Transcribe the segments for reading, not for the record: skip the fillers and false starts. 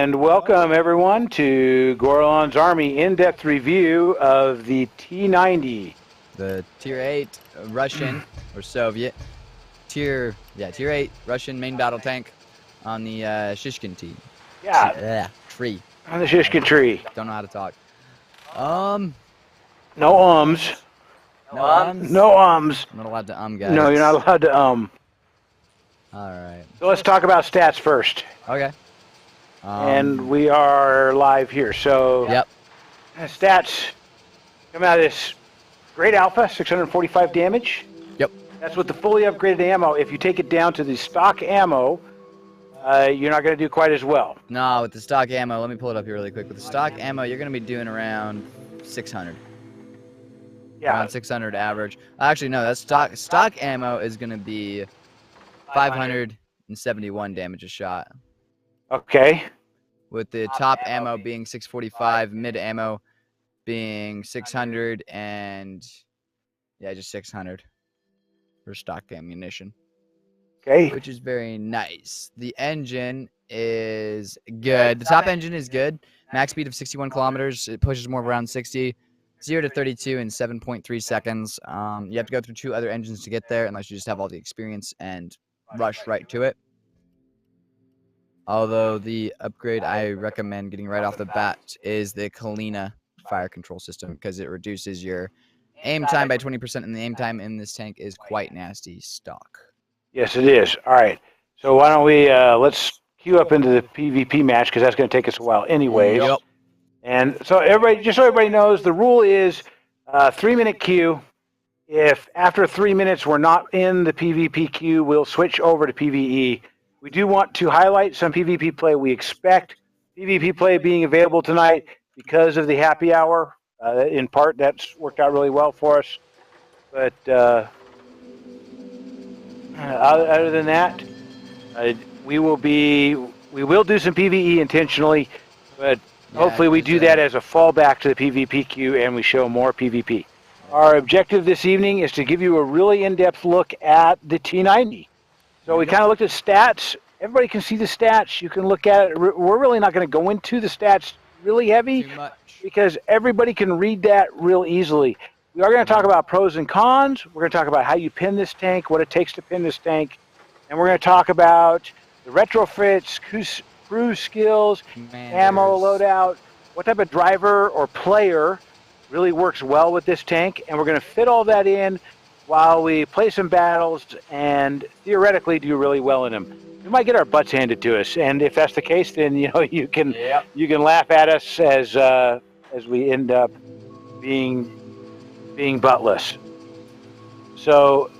And welcome everyone to Gorlon's Army in-depth review of the T-90. The Tier 8 Russian or Soviet Tier 8 Russian main battle tank on the Shishken team. Tree. On the Shishken tree. Don't know how to talk. No ums. No ums. I'm not allowed to guys. No, you're not allowed to Alright. So let's talk about stats first. Okay. And we are live here. So yep. Stats come out of this great alpha, 645 damage. Yep. That's with the fully upgraded ammo. If you take it down to the stock ammo, you're not going to do quite as well. No, with the stock ammo, let me pull it up here really quick. With the stock ammo, you're going to be doing around 600. Yeah. Around 600 average. Actually, no, that's stock ammo is going to be 571 damage a shot. Okay. With the top ammo being 645, mid ammo being 600, and just 600 for stock ammunition. Okay. Which is very nice. The engine is good. The top engine is good. Max speed of 61 kilometers. It pushes more around 60. 0 to 32 in 7.3 seconds. You have to go through 2 other engines to get there, unless you just have all the experience and rush right to it. Although the upgrade I recommend getting right off the bat is the Kalina fire control system, because it reduces your aim time by 20%, and the aim time in this tank is quite nasty stock. Yes, it is. All right. So why don't we let's queue up into the PvP match, because that's going to take us a while anyways. Yep. And so everybody knows, the rule is 3-minute queue. If after 3 minutes we're not in the PvP queue, we'll switch over to PvE. We do want to highlight some PvP play. We expect PvP play being available tonight because of the happy hour. In part, that's worked out really well for us. But other than that, we will do some PvE intentionally, but hopefully we do that as a fallback to the PvP queue, and we show more PvP. Our objective this evening is to give you a really in-depth look at the T-90. So we kind of looked at stats. Everybody can see the stats. You can look at it. We're really not going to go into the stats really heavy because everybody can read that real easily. We are going to talk about pros and cons. We're going to talk about how you pin this tank, what it takes to pin this tank. And we're going to talk about the retrofits, crew skills, ammo loadout, what type of driver or player really works well with this tank. And we're going to fit all that in while we play some battles and theoretically do really well in them. We might get our butts handed to us, and if that's the case, then you can laugh at us as we end up being buttless. So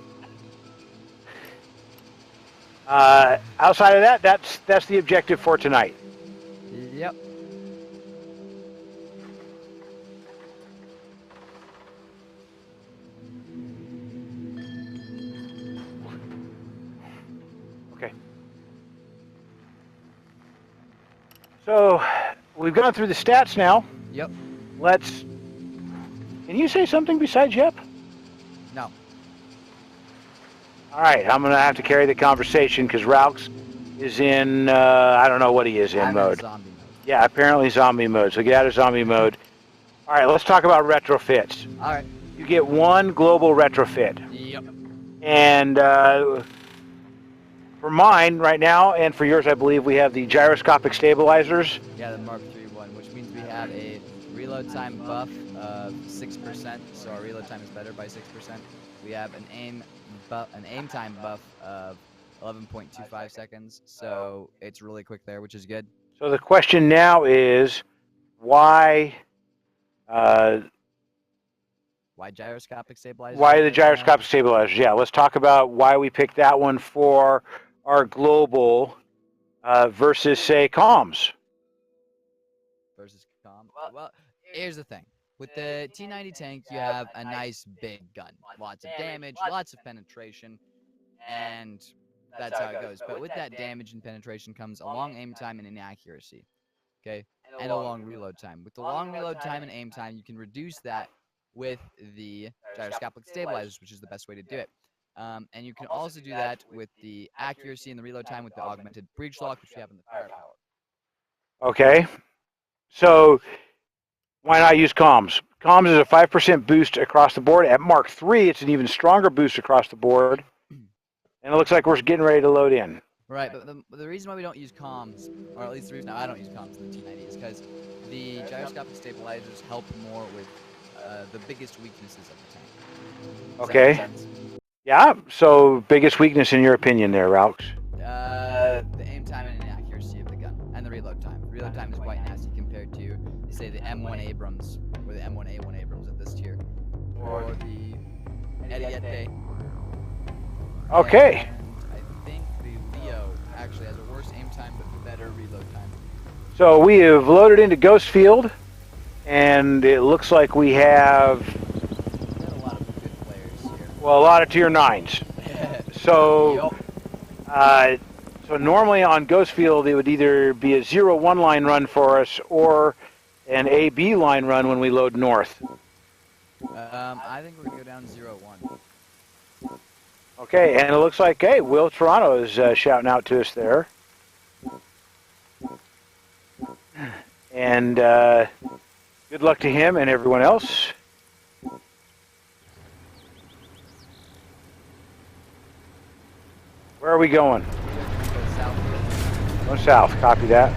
outside of that, that's the objective for tonight. Yep. Okay. So we've gone through the stats now. Yep. Can you say something besides yep? No. All right, I'm going to have to carry the conversation because Ralks is in, I don't know what he is in mode. Zombie mode. Yeah, apparently zombie mode. So get out of zombie mode. All right, let's talk about retrofits. All right. You get 1 global retrofit. Yep. And for mine right now, and for yours, I believe, we have the gyroscopic stabilizers. Yeah, the Mark III one, which means we have a reload time buff of 6%, so our reload time is better by 6%. We have an aim time buff of 11.25 seconds, so it's really quick there, which is good. So the question now is, why gyroscopic stabilizers? Why the gyroscopic stabilizers? Yeah, let's talk about why we picked that one for our global versus, say, comms. Versus comms. Well, here's the thing. With the T-90 tank, you have a nice big gun. Lots of damage, lots of penetration, and that's how it goes. But with that damage and penetration comes a long aim time and inaccuracy, okay? And a long reload time. With the long reload time and aim time, you can reduce that with the gyroscopic stabilizers, which is the best way to do it. And you can also do that with the accuracy and the reload time with the augmented breach lock, which we have in the firepower. Okay. So why not use comms? Comms is a 5% boost across the board. At Mark III, it's an even stronger boost across the board. And it looks like we're getting ready to load in. Right, but the reason why we don't use comms, or at least the reason I don't use comms in the T-90 is because the gyroscopic stabilizers help more with the biggest weaknesses of the tank. Does that make Okay. sense? Yeah. So biggest weakness in your opinion there, Ralks? The aim time and accuracy of the gun, and the reload time. The reload time is quite nasty compared to, say, the M1 Abrams or the M1A1 Abrams of this tier, or the Ariete. Okay. And I think the Leo actually has a worse aim time but better reload time. So we have loaded into Ghost Field, and it looks like we have a lot of good players here. Well, a lot of tier 9s. So, so normally on Ghost Field, it would either be a 0-1 line run for us or an A-B line run when we load north. I think we're going to go down 0-1. Okay, and it looks like, hey, Will Toronto is shouting out to us there. And good luck to him and everyone else. Where are we going? Go south, copy that.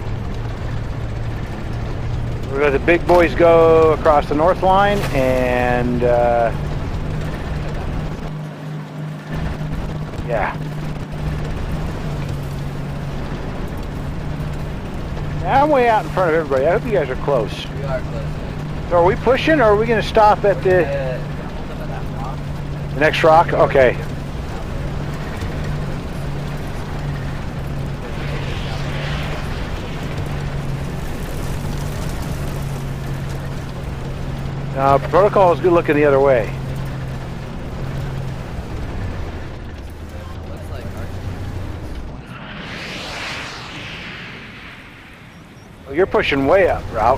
We're going to the big boys go across the north line and yeah. Yeah, I'm way out in front of everybody. I hope you guys are close. We are close. So are we pushing, or are we going to stop at the next rock? Okay. Protocol is good looking the other way. Well, you're pushing way up, Ralks.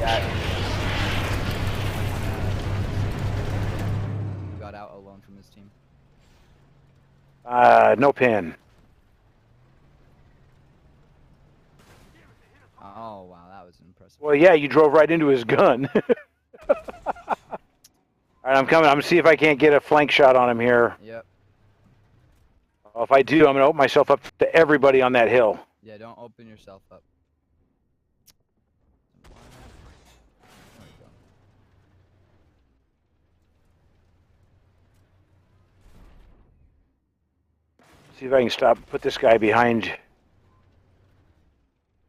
Got out alone from his team. No pin. Oh, wow, that was impressive. Well, yeah, you drove right into his gun. All right, I'm coming. I'm going to see if I can't get a flank shot on him here. Yep. Well, if I do, I'm going to open myself up to everybody on that hill. Yeah, don't open yourself up. See if I can put this guy behind.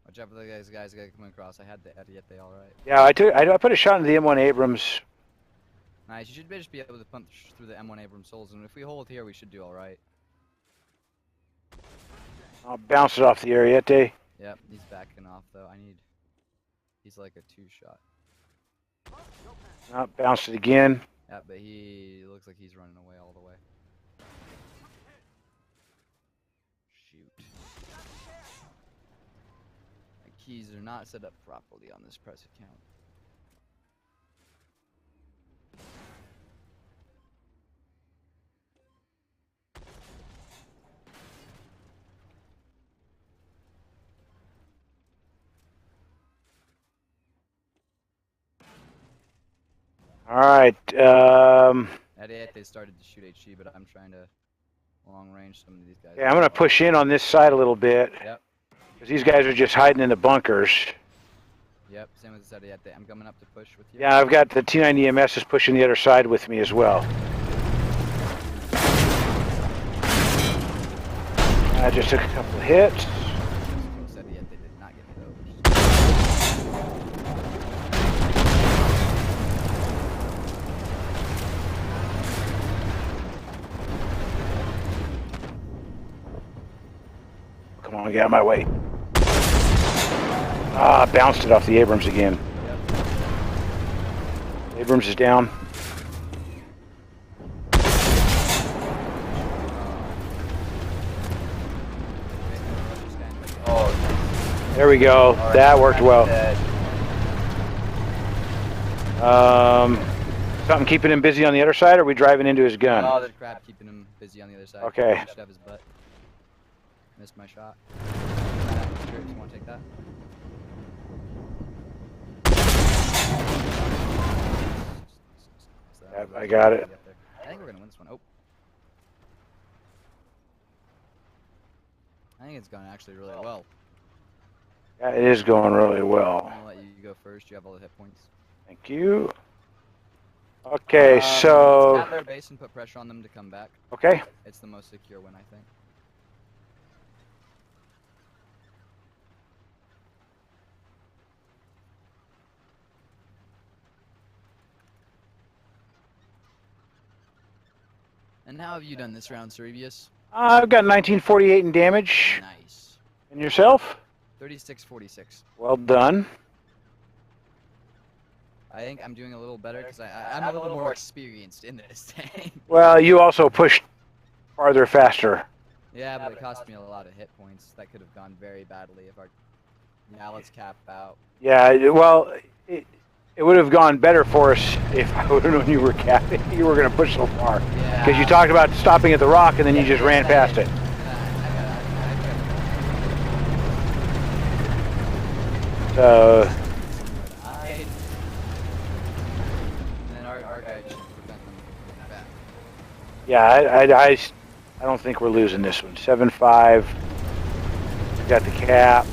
Watch out for the guys coming across. I had the Ariete all right. Yeah, I put a shot into the M1 Abrams. Nice. You should just be able to punch through the M1 Abrams holes, and if we hold here, we should do all right. I'll bounce it off the Ariete. Yep, he's backing off though. He's like a 2-shot. Bounced it again. Yeah, but he looks like he's running away all the way. Shoot. My keys are not set up properly on this press account. All right. At it, they started to shoot HG, but I'm trying to long range some of these guys. Yeah, I'm going to push in on this side a little bit. Yep. Because these guys are just hiding in the bunkers. Yep, same with this Ariete. I'm coming up to push with you. Yeah, I've got the T-90 MS is pushing the other side with me as well. I just took a couple of hits. Ariete did not get hit Come on, get out of my way. Bounced it off the Abrams again. Yep. Abrams is down. There we go. Right, that worked well. Something keeping him busy on the other side, or are we driving into his gun? Oh, there's crap keeping him busy on the other side. Okay. I should have his butt. Missed my shot. You want to take that? I got it. I think we're gonna win this one. Oh. I think it's going actually really well. Yeah, it is going really I'm well. gonna let you go first. You have all the hit points. Thank you. Okay, Let's so cap their base and put pressure on them to come back. okay. It's the most secure win, I think. And how have you done this round, Cerebius? I've got 1948 in damage. Nice. And yourself? 36-46. Well done. I think I'm doing a little better because I'm a little more experienced in this thing. Well, you also pushed farther faster. Yeah, but it cost me a lot of hit points. That could have gone very badly if our... Now let's cap out. Yeah, well, it would have gone better for us if I would have known you were capping. You were going to push so far. Yeah. Because you talked about stopping at the rock and then you just ran past it. So... Yeah, I don't think we're losing this one. 7-5. We got the cap.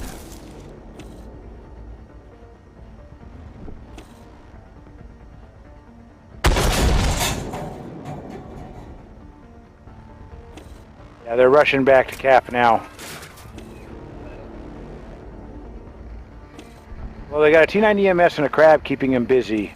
Yeah, they're rushing back to cap now. Well, they got a T-90 MS and a crab keeping them busy.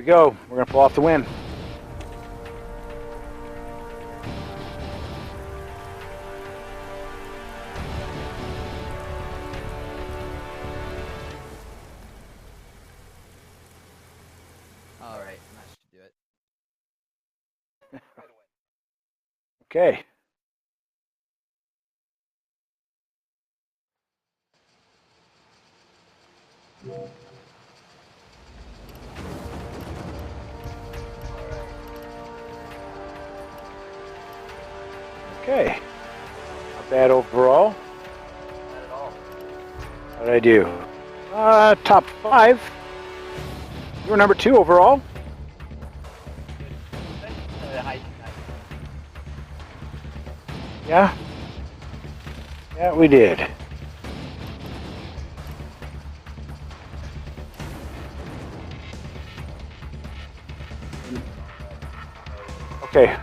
Go. We're going to pull off the win. All right, that should do it. Okay. Okay. Not bad overall. Not at all. What did I do? Top 5. You were number 2 overall. Yeah. Yeah, we did. Okay.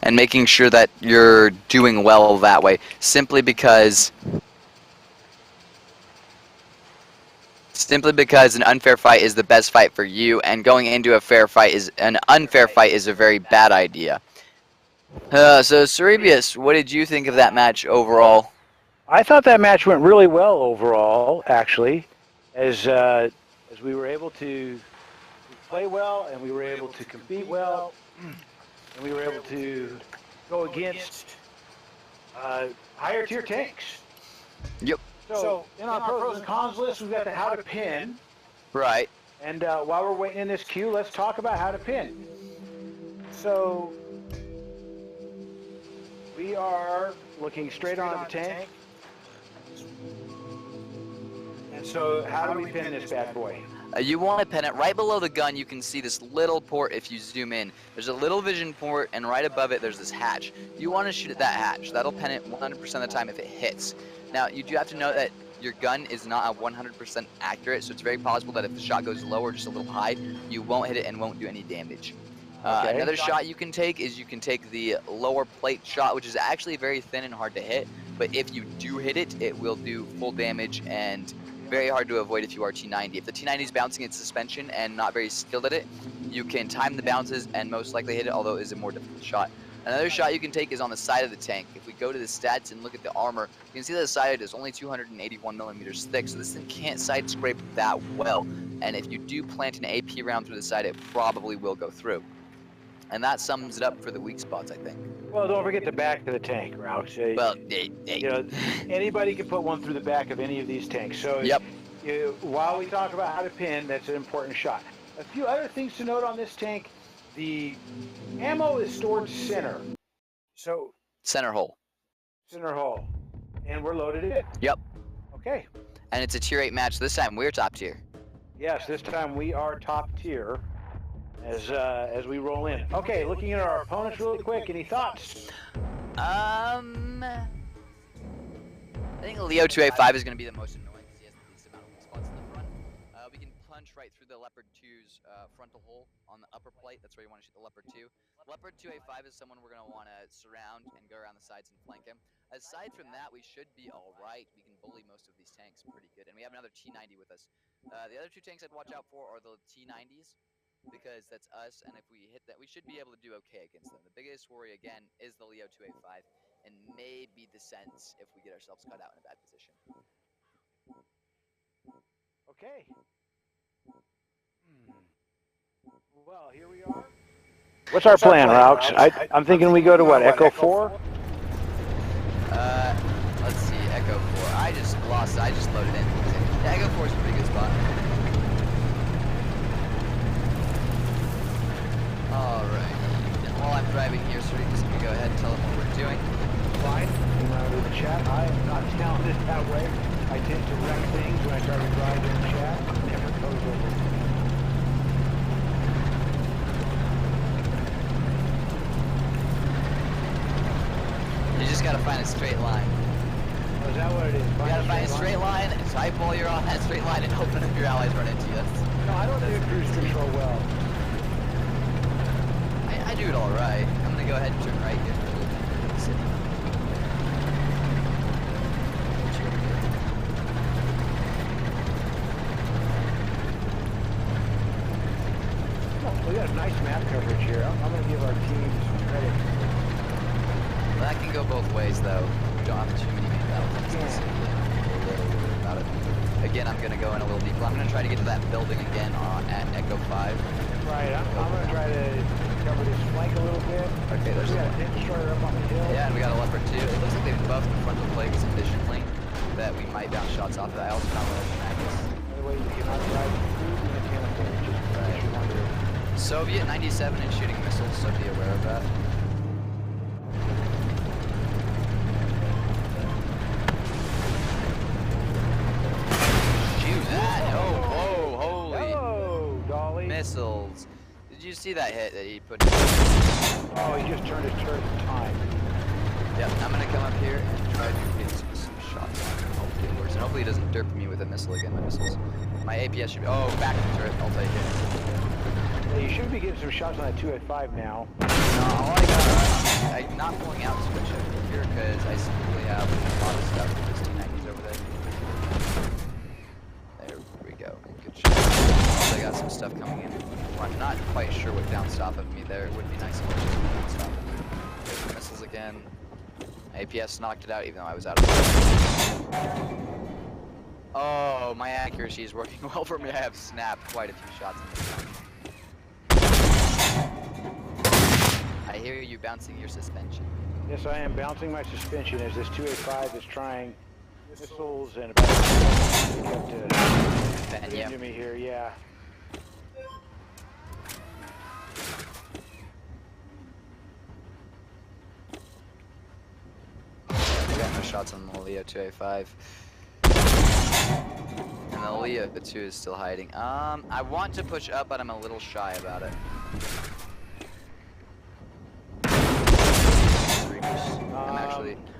and making sure that you're doing well that way. Simply because an unfair fight is the best fight for you, and going into a fair fight is an unfair fight is a very bad idea. So Cerebius, what did you think of that match overall? I thought that match went really well overall, actually, as we were able to play well, and we were able to compete well, and we were able to go against higher tier tanks. Yep. So in our pros and cons list, we've got the how to pin. Right. And while we're waiting in this queue, let's talk about how to pin. So we are looking straight on the tank. And so how do we pin this bad boy? You want to pin it right below the gun. You can see this little port if you zoom in. There's a little vision port, and right above it there's this hatch. You want to shoot at that hatch. That'll pin it 100% of the time if it hits. Now, you do have to know that your gun is not 100% accurate, so it's very possible that if the shot goes low or just a little high, you won't hit it and won't do any damage. Okay. Another shot you can take is you can take the lower plate shot, which is actually very thin and hard to hit, but if you do hit it, it will do full damage and very hard to avoid if you are T-90. If the T-90 is bouncing its suspension and not very skilled at it, you can time the bounces and most likely hit it, although it is a more difficult shot. Another shot you can take is on the side of the tank. If we go to the stats and look at the armor, you can see that the side is only 281 millimeters thick, so this thing can't side scrape that well. And if you do plant an AP round through the side, it probably will go through. And that sums it up for the weak spots, I think. Well, don't forget the back of the tank, Ralks. Well, you know, anybody can put one through the back of any of these tanks. So yep. While we talk about how to pin, that's an important shot. A few other things to note on this tank. The ammo is stored center. So center hole. Center hole. And we're loaded in. Yep. Okay. And it's a tier 8 match. This time we're top tier. Yes, this time we are top tier as we roll in. Okay, looking at our opponents really quick. Any thoughts? I think Leo 285 is going to be the most annoying because he has the least amount of weak spots in the front. We can punch right through the Leopard 2's frontal hole on the upper plate. That's where you want to shoot the Leopard 2. Leopard 285 is someone we're going to want to surround and go around the sides and flank him. Aside from that, we should be all right. We can bully most of these tanks pretty good. And we have another T-90 with us. The other two tanks I'd watch out for are the T-90s, because that's us, and if we hit that, we should be able to do okay against them. The biggest worry, again, is the Leo 285, and maybe the Sense if we get ourselves cut out in a bad position. Okay. Well, here we are. What's our plan, Ralks? I'm thinking we go to what, Echo 4? Let's see, Echo 4. I just loaded in. Yeah, Echo 4 is a pretty good spot. Alright. While I'm driving here, so we're just going to go ahead and tell them what we're doing. Fine. You want to do the chat? I am not talented that way. I tend to wreck things when I try to drive in chat. It never goes over. You just got to find a straight line. Oh, is that what it is? You got to find a straight line, type while you're on that straight line, and open up your allies run into you. No, I don't do cruise control well. I do it all right. I'm gonna go ahead and turn right here for a little bit of the city. We got a nice map coverage here. I'm going to give our team some credit. Well, that can go both ways, though. We don't have too many main battles in the city. I'm a little worried about it. Again, I'm going to go in a little deeper. I'm going to try to get to that building again at Echo 5. Right, I'm going to try to cover this flank a little bit. Okay, there's a tank destroyer up on the hill. Yeah, and we got a Leopard 2. It looks like they've buffed the frontal plate sufficiently that we might bounce shots off of that. I also found one of the magnets. By the way, you cannot drive through the mechanical, which is right. Soviet 97 and shooting missiles, so be aware of that. Shoot that! Oh, whoa, holy Dolly. missiles. Did you see that hit that he put? Oh, he just turned his turret in time. Yep, I'm gonna come up here and try to get some shots. Hopefully it works, and hopefully he doesn't derp me with a missile again. My missiles. My APS should be. Oh, back to the turret. I'll take it. Yeah, you should be getting some shots on that 2 at 5 now. No, all I got. I'm not pulling out too much of here because I simply have a lot of stuff with this T-90s over there. There we go. Good shot. Also, I got some stuff coming in. I'm not quite sure what bounced off of me there. It would be nice if it bounced off of me. There's the missiles again. APS knocked it out even though I was out of it. Oh, my accuracy is working well for me. I have snapped quite a few shots in this one. I hear you bouncing your suspension. Yes, I am bouncing my suspension as this 285 is trying missiles and about to get into me here. Yeah. I got no shots on the Leo 285. And the Leo 2 is still hiding. I want to push up, but I'm a little shy about it.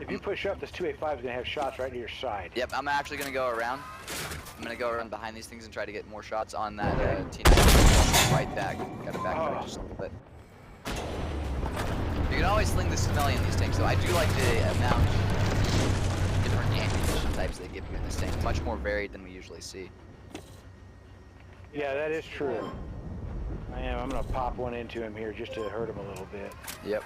If you push up, this 285 is going to have shots right to your side. Yep, I'm actually going to go around. I'm going to go around behind these things and try to get more shots on that T-90. Right back. Got to backtrack just a little bit. You can always sling the civilian in these tanks, so I do like the amount of different ammunition types they give you in this tank. Much more varied than we usually see. Yeah, that is true. I'm going to pop one into him here just to hurt him a little bit. Yep.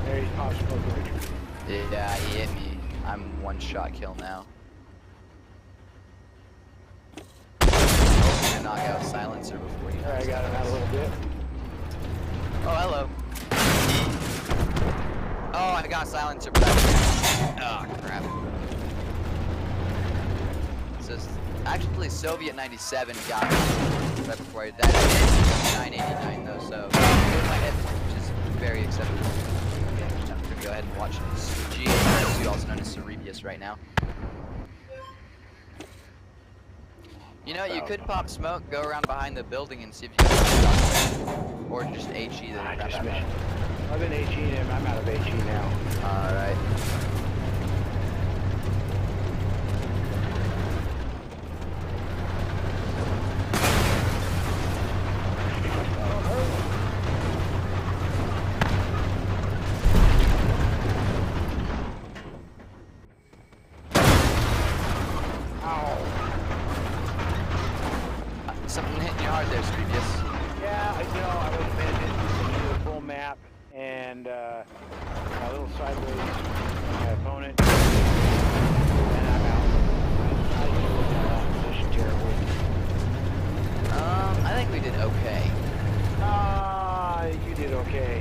There he's pop smoking. Yeah, he hit me. I'm one shot kill now. Hoping to knock out silencer before you. Alright, I got him out a little bit. Oh, hello. Oh, I got silencer, but oh, crap. So, actually, Soviet 97 got me right before I died. I did 989 though, so it was my head, which is very acceptable. I'm gonna go ahead and watch G, also known as Cerebius right now. You know, you could pop smoke, go around behind the building and see if you got shots there. Or just HE the crap out of it. I've been HE'ing him, I'm out of HE now. Alright. Something hitting you hard there, Cerebius. Yeah, I wasn't paying attention to the full map, and a little sideways my opponent, and I'm out. I did that position terribly. I think we did okay. You did okay.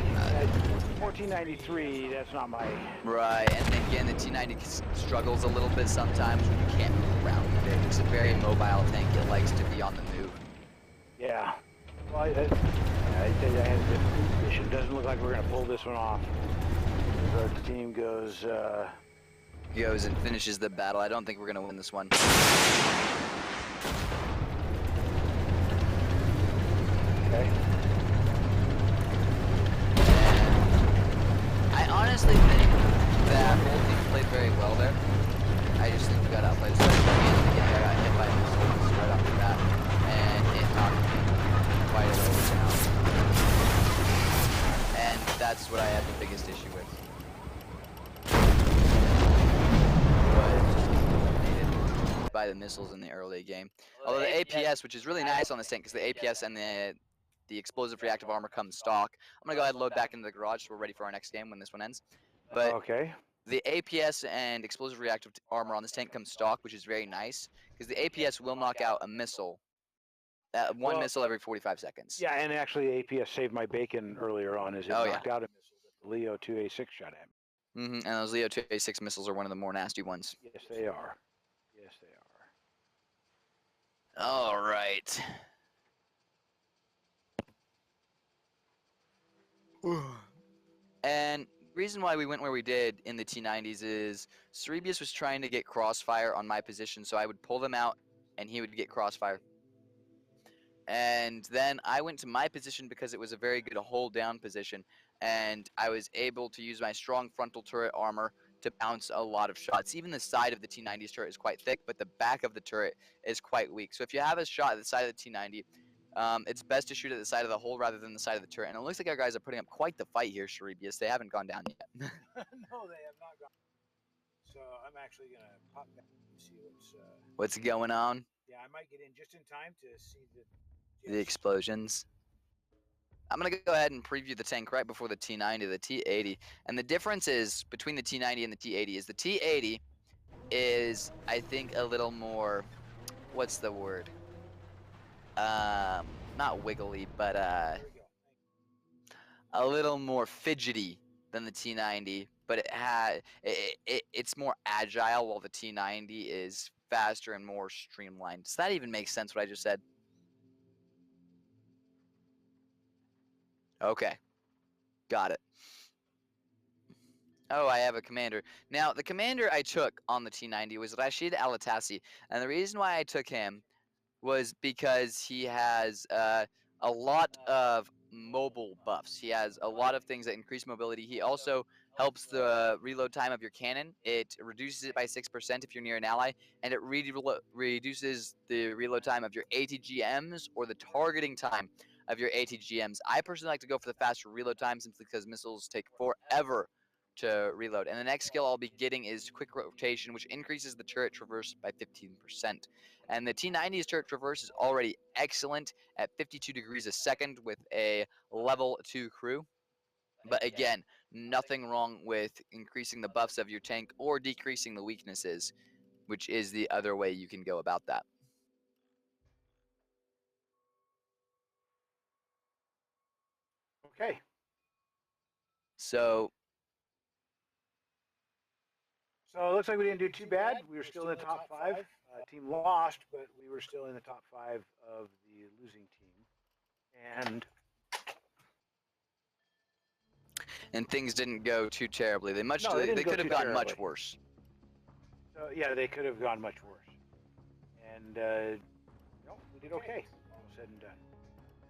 1493, that's not my... Right, and again, the T-90 struggles a little bit sometimes when you can't move around with it. It's a very mobile tank. It likes to be on the move. Yeah. Well, I tell you, I had a good position. Doesn't look like we're going to pull this one off. Our team goes and finishes the battle. I don't think we're going to win this one. Okay. I honestly think that whole team played very well there. I just think we got outplayed. So I got hit by missiles right off the bat, and it knocked me quite a ways down. And that's what I had the biggest issue with. Was by the missiles in the early game. Although the APS, which is really nice on this tank, because the APS and the explosive reactive armor comes stock. I'm gonna go ahead and load back into the garage so we're ready for our next game when this one ends. But okay. the APS and explosive reactive armor on this tank comes stock, which is very nice, because the APS will knock out a missile. One missile every 45 seconds. Yeah, and actually APS saved my bacon earlier on as it knocked out a missile that the Leo 2A6 shot at me. And those Leo 2A6 missiles are one of the more nasty ones. Yes, they are. Yes, they are. All right. And the reason why we went where we did in the T-90s is Cerebius was trying to get crossfire on my position, so I would pull them out and he would get crossfire. And then I went to my position because it was a very good hold down position, and I was able to use my strong frontal turret armor to bounce a lot of shots. Even the side of the T-90's turret is quite thick, but the back of the turret is quite weak. So if you have a shot at the side of the T-90, It's best to shoot at the side of the hole rather than the side of the turret. And it looks like our guys are putting up quite the fight here, Cerebius. They haven't gone down yet. No, they have not gone. So I'm actually going to pop back and see what's going on. Yeah, I might get in just in time to see the explosions. I'm going to go ahead and preview the tank right before the T-90, the T-80. And the difference is between the T-90 and the T-80 is the T-80 is, I think, a little more, what's the word? Not wiggly, but a little more fidgety than the T-90, but it's more agile, while the T-90 is faster and more streamlined. Does that even make sense, what I just said? Okay. Got it. Oh, I have a commander. Now, the commander I took on the T-90 was Rashid Al-Atassi, and the reason why I took him was because he has a lot of mobile buffs. He has a lot of things that increase mobility. He also helps the reload time of your cannon. It reduces it by 6% if you're near an ally, and it reduces the reload time of your ATGMs or the targeting time of your ATGMs. I personally like to go for the faster reload time simply because missiles take forever to reload. And the next skill I'll be getting is quick rotation, which increases the turret traverse by 15%. And the T-90's turret traverse is already excellent at 52 degrees a second with a level 2 crew. But again, nothing wrong with increasing the buffs of your tank or decreasing the weaknesses, which is the other way you can go about that. Okay. So it looks like we didn't do too bad. We were still in the top 5. Team lost, but we were still in the top 5 of the losing team. And things didn't go too terribly. They could have gone much worse. So yeah, they could have gone much worse. And we did okay. All said and done.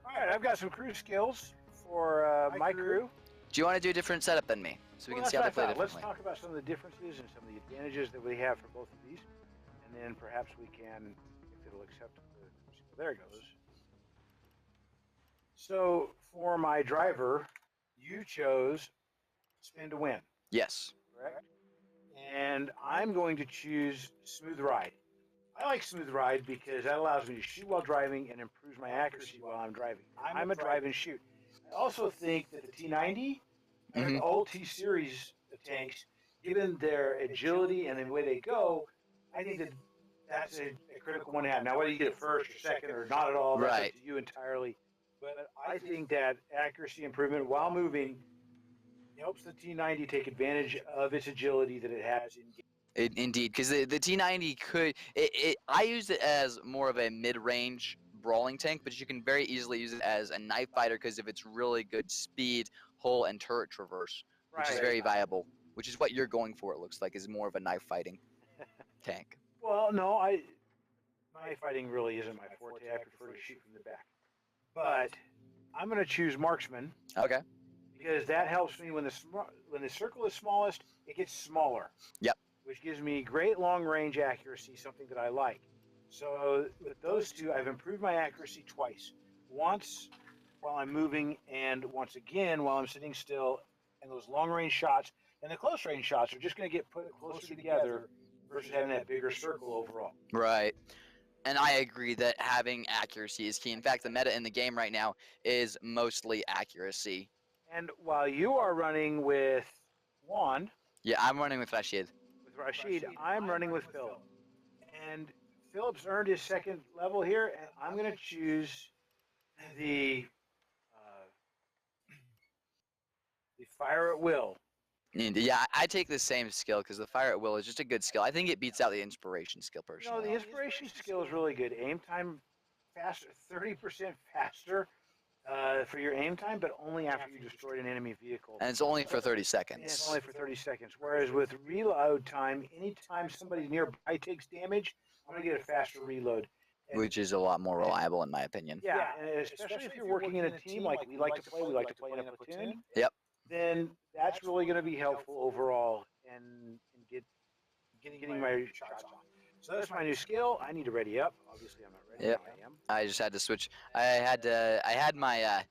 All right, I've got some crew skills for my crew. Do you want to do a different setup than me, so we can see how they play differently? Let's talk about some of the differences and some of the advantages that we have for both of these, and then perhaps we can, if it'll accept the skill. There it goes. So for my driver, you chose spin to win. Yes. Correct. And I'm going to choose smooth ride. I like smooth ride because that allows me to shoot while driving and improves my accuracy while I'm driving. I'm a drive and shoot. I also think that the T-90 and the old T-series of tanks, given their agility and the way they go, I think that that's a critical one to have. Now, whether you get it first or second or not at all, that's up to you entirely. But I think that accuracy improvement while moving helps the T-90 take advantage of its agility that it has in game. Indeed, because the T-90 could... I use it as more of a mid-range brawling tank, but you can very easily use it as a knife fighter because of its really good speed, hull, and turret traverse, which is very viable, which is what you're going for, it looks like, is more of a knife fighting tank. Well, no, knife fighting really isn't my forte. I prefer to shoot from the back. But I'm going to choose marksman. Okay. Because that helps me when the circle is smallest, it gets smaller. Yep. Which gives me great long-range accuracy, something that I like. So with those two, I've improved my accuracy twice. Once while I'm moving, and once again while I'm sitting still. And those long-range shots and the close-range shots are just going to get put closer together versus having that bigger circle overall. Right. And I agree that having accuracy is key. In fact, the meta in the game right now is mostly accuracy. And while you are running with Juan... Yeah, I'm running with Rashid. With Rashid, I'm running with Philip. And Philip's earned his second level here, and I'm going to choose the fire at will. Yeah, I take the same skill because the fire at will is just a good skill. I think it beats out the inspiration skill personally. The inspiration skill is really good. Aim time faster, 30% faster for your aim time, but only after you destroyed an enemy vehicle. And it's only for 30 seconds. And it's only for 30 seconds. Whereas with reload time, anytime somebody nearby takes damage, I'm going to get a faster reload. Which is a lot more reliable, in my opinion. Yeah, and especially if you're working in a team like we like to play in a platoon. Yep. Then that's really going to be helpful overall in getting my shots on. So that's my new skill. I need to ready up. Obviously, I'm not ready. Yep. Now I am. I just had to switch. I had my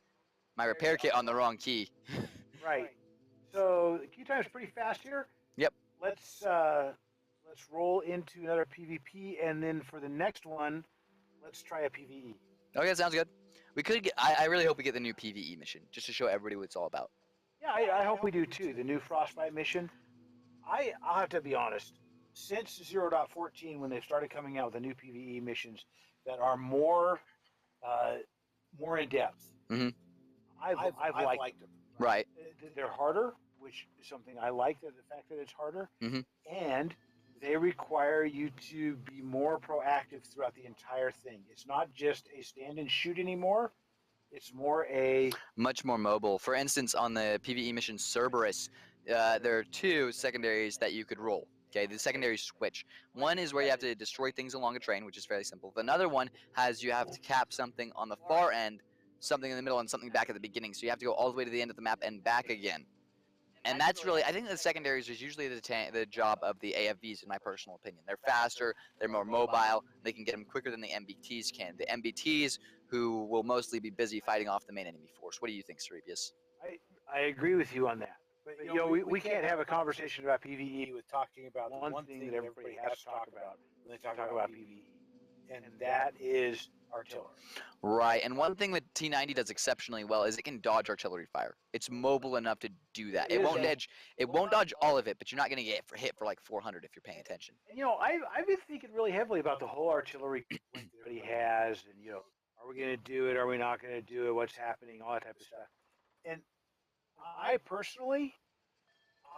my repair kit on the wrong key. Right. So the queue time is pretty fast here. Yep. Let's roll into another PvP, and then for the next one, let's try a PvE. Okay, sounds good. We could get. I really hope we get the new PvE mission just to show everybody what it's all about. Yeah, I hope we do too. The new Frostbite mission. I'll have to be honest. Since 0.14, when they started coming out with the new PvE missions that are more in depth, I've liked them. Right. They're harder, which is something I like. The fact that it's harder, and they require you to be more proactive throughout the entire thing. It's not just a stand and shoot anymore. It's more a much more mobile. For instance, on the PvE mission Cerberus, there are 2 secondaries that you could roll. Okay, the secondary switch. One is where you have to destroy things along a train, which is fairly simple. Another one has you have to cap something on the far end, something in the middle, and something back at the beginning. So you have to go all the way to the end of the map and back again. And that's really, I think the secondaries is usually the job of the AFVs, in my personal opinion. They're faster, they're more mobile, they can get them quicker than the MBTs can. The MBTs, who will mostly be busy fighting off the main enemy force. What do you think, Cerebius? I agree with you on that. But, you know, we can't have a conversation about PvE with talking about one thing that everybody has to talk about when they talk about PvE, and that is artillery. Right, and one thing that T-90 does exceptionally well is it can dodge artillery fire. It's mobile enough to do that. It won't dodge all of it, but you're not going to get hit for like 400 if you're paying attention. And, you know, I've been thinking really heavily about the whole artillery point that he has, and, you know, are we going to do it? Are we not going to do it? What's happening? All that type of stuff. And I personally,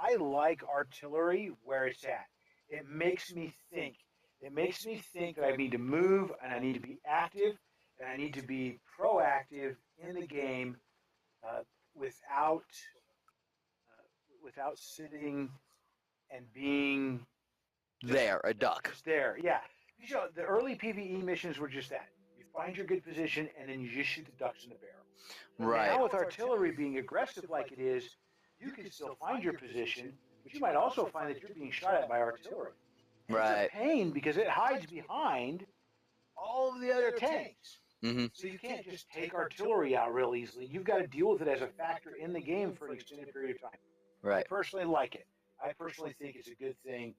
I like artillery where it's at. It makes me think. It makes me think that I need to move, and I need to be active, and I need to be proactive in the game without sitting and being there, a duck. Just there, yeah. You know, the early PvE missions were just that. You find your good position, and then you just shoot the ducks in the barrel. Right. Now with artillery being aggressive like it is, you can still find your position, but you might also find that you're being shot at by artillery. Right. It's a pain because it hides behind all of the other tanks. So you can't just take artillery out real easily. You've got to deal with it as a factor in the game for an extended period of time. Right. I personally like it. I personally think it's a good thing.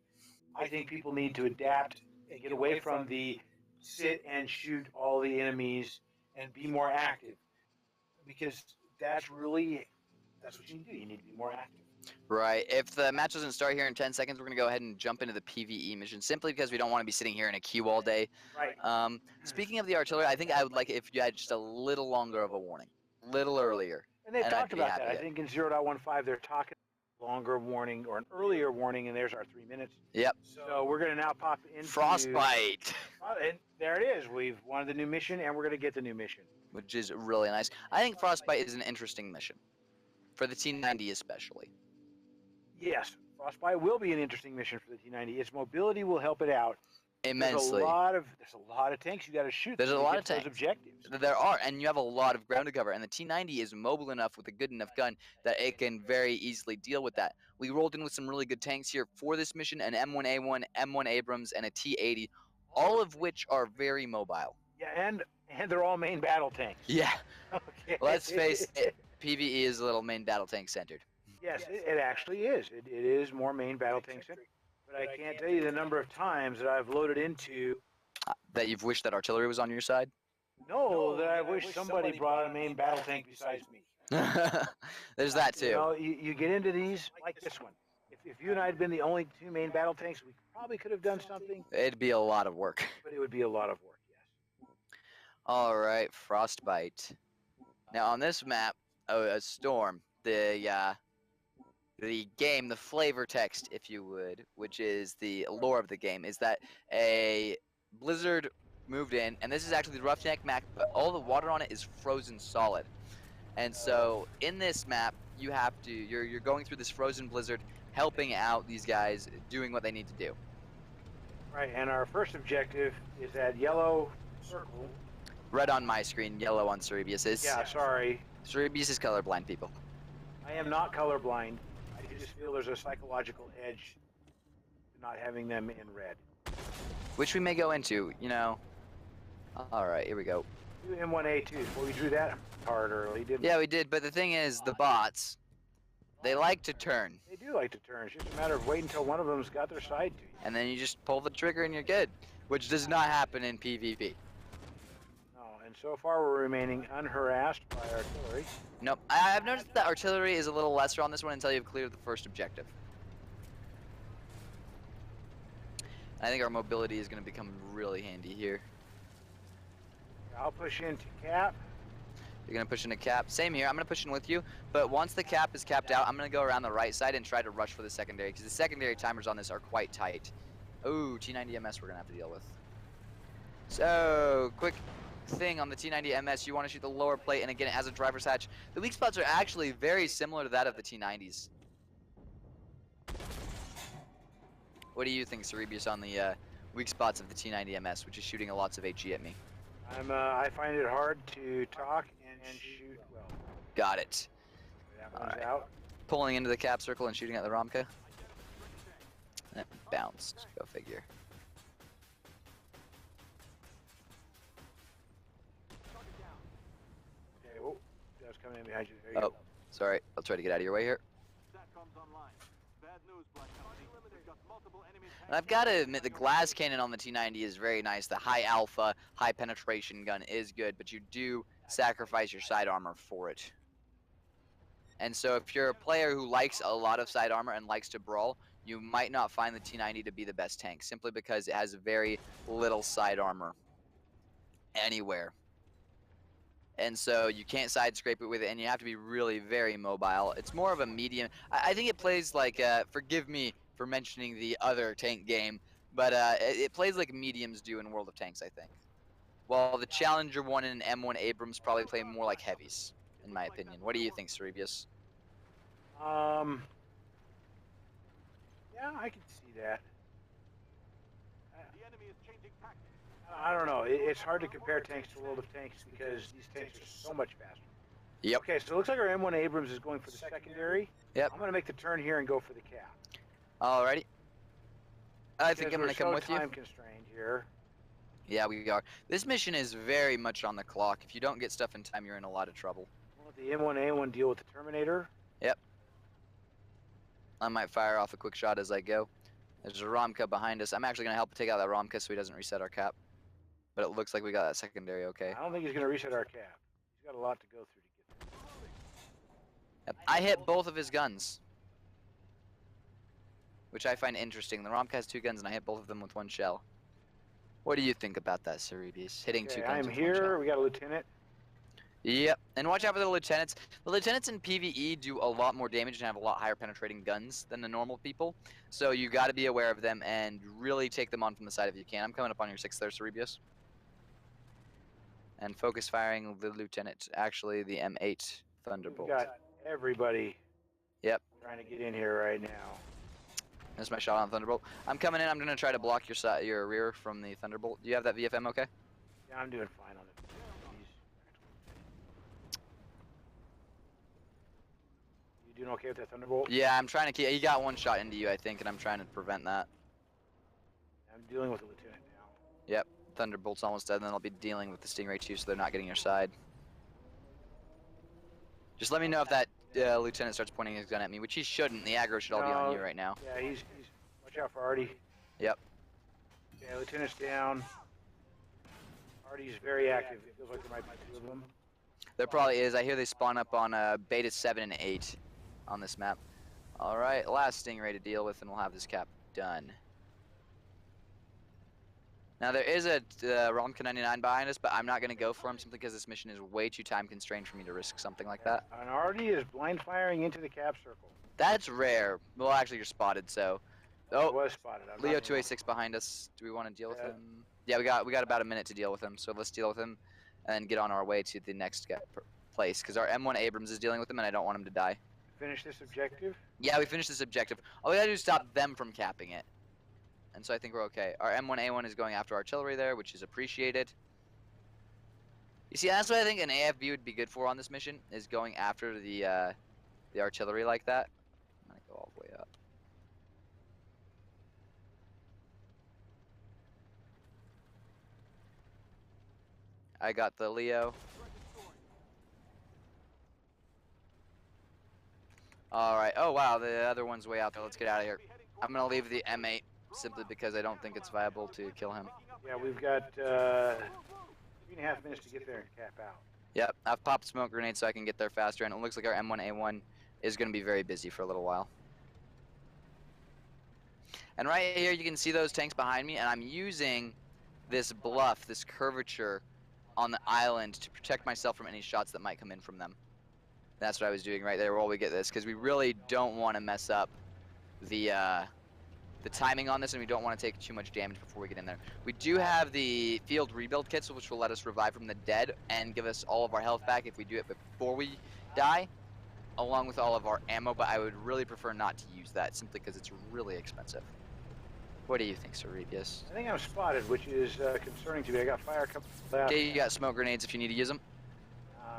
I think people need to adapt and get away from the sit and shoot all the enemies and be more active, because that's what you need to do. You need to be more active. Right. If the match doesn't start here in 10 seconds, we're going to go ahead and jump into the PvE mission, simply because we don't want to be sitting here in a queue all day. Right. Speaking of the artillery, I think I would like it if you had just a little longer of a warning. Little earlier. And they've talked about that. I think in 0.15 they're talking longer warning or an earlier warning, and there's our 3 minutes. Yep. So we're going to now pop into Frostbite. And there it is. We've won the new mission, and we're going to get the new mission, which is really nice. I think Frostbite is an interesting mission, for the T-90 especially. Yes, Frostbite will be an interesting mission for the T-90. Its mobility will help it out immensely. There's a lot of tanks you got to shoot. There's a lot of tanks. Those objectives. There are, and you have a lot of ground to cover. And the T-90 is mobile enough with a good enough gun that it can very easily deal with that. We rolled in with some really good tanks here for this mission: an M1A1, M1 Abrams, and a T-80, all of which are very mobile. Yeah, and they're all main battle tanks. Yeah. Okay. Let's face it, PvE is a little main battle tank centered. Yes, it actually is. It is more main battle tank centered. But I can't tell you the number of times that I've loaded into... that you've wished that artillery was on your side? No, that I wish somebody brought a main battle tank besides me. There's that too. You know, you get into these, like this one. If you and I had been the only 2 main battle tanks, we probably could have done something. It'd be a lot of work. But it would be a lot of work, yes. Alright, Frostbite. Now on this map, a storm, the game, the flavor text, if you would, which is the lore of the game, is that a blizzard moved in, and this is actually the Roughneck map, but all the water on it is frozen solid. And so in this map, you have to, you're going through this frozen blizzard, helping out these guys, doing what they need to do. Right, and our first objective is that yellow circle. Red on my screen, yellow on Cerebius's. Yeah, sorry. Cerebius is colorblind, people. I am not colorblind. I just feel there's a psychological edge to not having them in red. which we may go into, you know. Alright, here we go. Do M1A2. Well, we drew that hard early, didn't we? Yeah, we did, but the thing is, the bots, they like to turn. They do like to turn. It's just a matter of waiting until one of them's got their side to you. And then you just pull the trigger and you're good, which does not happen in PvP. No, and so far we're remaining unharassed by artillery. Nope, I've noticed that artillery is a little lesser on this one until you've cleared the first objective. I think our mobility is going to become really handy here. I'll push into cap. You're going to push into cap. Same here, I'm going to push in with you, but once the cap is capped out, I'm going to go around the right side and try to rush for the secondary, because the secondary timers on this are quite tight. Ooh, T-90 MS we're going to have to deal with. So, quick thing on the T-90 MS, you want to shoot the lower plate, and again, it has a driver's hatch. The weak spots are actually very similar to that of the T-90s. What do you think, Cerebius, on the weak spots of the T-90 MS, which is shooting lots of HE at me? I find it hard to talk and shoot well. Got it. That one's out. Pulling into the cap circle and shooting at the Ramka. And it bounced. Go figure. Okay, oh, that's coming in behind you. There you Oh, go. sorry. I'll try to get out of your way here. And I've got to admit, the glass cannon on the T-90 is very nice. The high alpha, high penetration gun is good, but you do sacrifice your side armor for it. And so if you're a player who likes a lot of side armor and likes to brawl, you might not find the T-90 to be the best tank, simply because it has very little side armor anywhere. And so you can't side scrape it with it, and you have to be really very mobile. It's more of a medium. I think it plays like, forgive me for mentioning the other tank game, but it plays like mediums do in World of Tanks, I think. While the Challenger 1 and M1 Abrams probably play more like heavies, in my opinion. What do you think, Cerebius? Yeah, I can see that. I don't know. It's hard to compare tanks to World of Tanks because these tanks are so much faster. Yep. Okay, so it looks like our M1 Abrams is going for the secondary. Yep. I'm going to make the turn here and go for the cap. Alrighty. I think I'm going going to come with you. Time constrained here. Yeah, we are. This mission is very much on the clock. If you don't get stuff in time, you're in a lot of trouble. I'll let the M1A1 deal with the Terminator. Yep. I might fire off a quick shot as I go. There's a Ramka behind us. I'm actually going to help take out that Ramka so he doesn't reset our cap. But it looks like we got that secondary okay. I don't think he's going to reset our cap. He's got a lot to go through to get there. Yep. I hit both of his guns, which I find interesting. The Ramka has 2 guns, and I hit both of them with 1 shell. What do you think about that, Cerebius? Hitting 2 guns I'm with 1 here. shell. We got a lieutenant. Yep, and watch out for the lieutenants. The lieutenants in PvE do a lot more damage and have a lot higher penetrating guns than the normal people, so you got to be aware of them and really take them on from the side if you can. I'm coming up on your 6th there, Cerebius. And focus firing the lieutenant, actually the M8 Thunderbolt. We've got everybody Yep. trying to get in here right now. There's my shot on Thunderbolt. I'm coming in. I'm going to try to block your rear from the Thunderbolt. Do you have that VFM okay? Yeah, I'm doing fine on it. You doing okay with that Thunderbolt? Yeah, I'm trying to keep... He got 1 shot into you, I think, and I'm trying to prevent that. I'm dealing with the lieutenant now. Yep. Thunderbolt's almost dead, and then I'll be dealing with the Stingray 2 so they're not getting your side. Just let me know if that lieutenant starts pointing his gun at me, which he shouldn't. The aggro should all be on you right now. Yeah, he's watch out for Artie. Yep. Yeah, lieutenant's down. Artie's very active. It feels like there might be 2 of them. There probably is. I hear they spawn up on beta 7 and 8 on this map. Alright, last Stingray to deal with, and we'll have this cap done. Now there is a Ramka 99 behind us, but I'm not going to go for him simply because this mission is way too time constrained for me to risk something like that. And Artie is blind firing into the cap circle. That's rare. Well, actually, you're spotted, so... Oh, was spotted. Leo 286 behind us. Do we want to deal with him? Yeah, we got about a minute to deal with him, so let's deal with him and get on our way to the next place, because our M1 Abrams is dealing with him, and I don't want him to die. Finish this objective? Yeah, we finished this objective. All we gotta do is stop them from capping it. And so I think we're okay. Our M1A1 is going after artillery there, which is appreciated. You see, that's what I think an AFB would be good for on this mission, is going after the artillery like that. I'm gonna go all the way up. I got the Leo. Alright. Oh, wow. The other one's way out there. Let's get out of here. I'm going to leave the M8 simply because I don't think it's viable to kill him. Yeah, we've got 3.5 minutes to get there and cap out. Yep. I've popped smoke grenades so I can get there faster, and it looks like our M1A1 is going to be very busy for a little while. And right here, you can see those tanks behind me, and I'm using this bluff, this curvature on the island to protect myself from any shots that might come in from them. That's what I was doing right there while we get this, because we really don't want to mess up the timing on this, and we don't want to take too much damage before we get in there. We do have the field rebuild kits, which will let us revive from the dead and give us all of our health back if we do it before we die, along with all of our ammo, but I would really prefer not to use that, simply because it's really expensive. What do you think, Cerebius? I think I'm spotted, which is concerning to me. I got fire coming out. Okay, you got smoke grenades if you need to use them.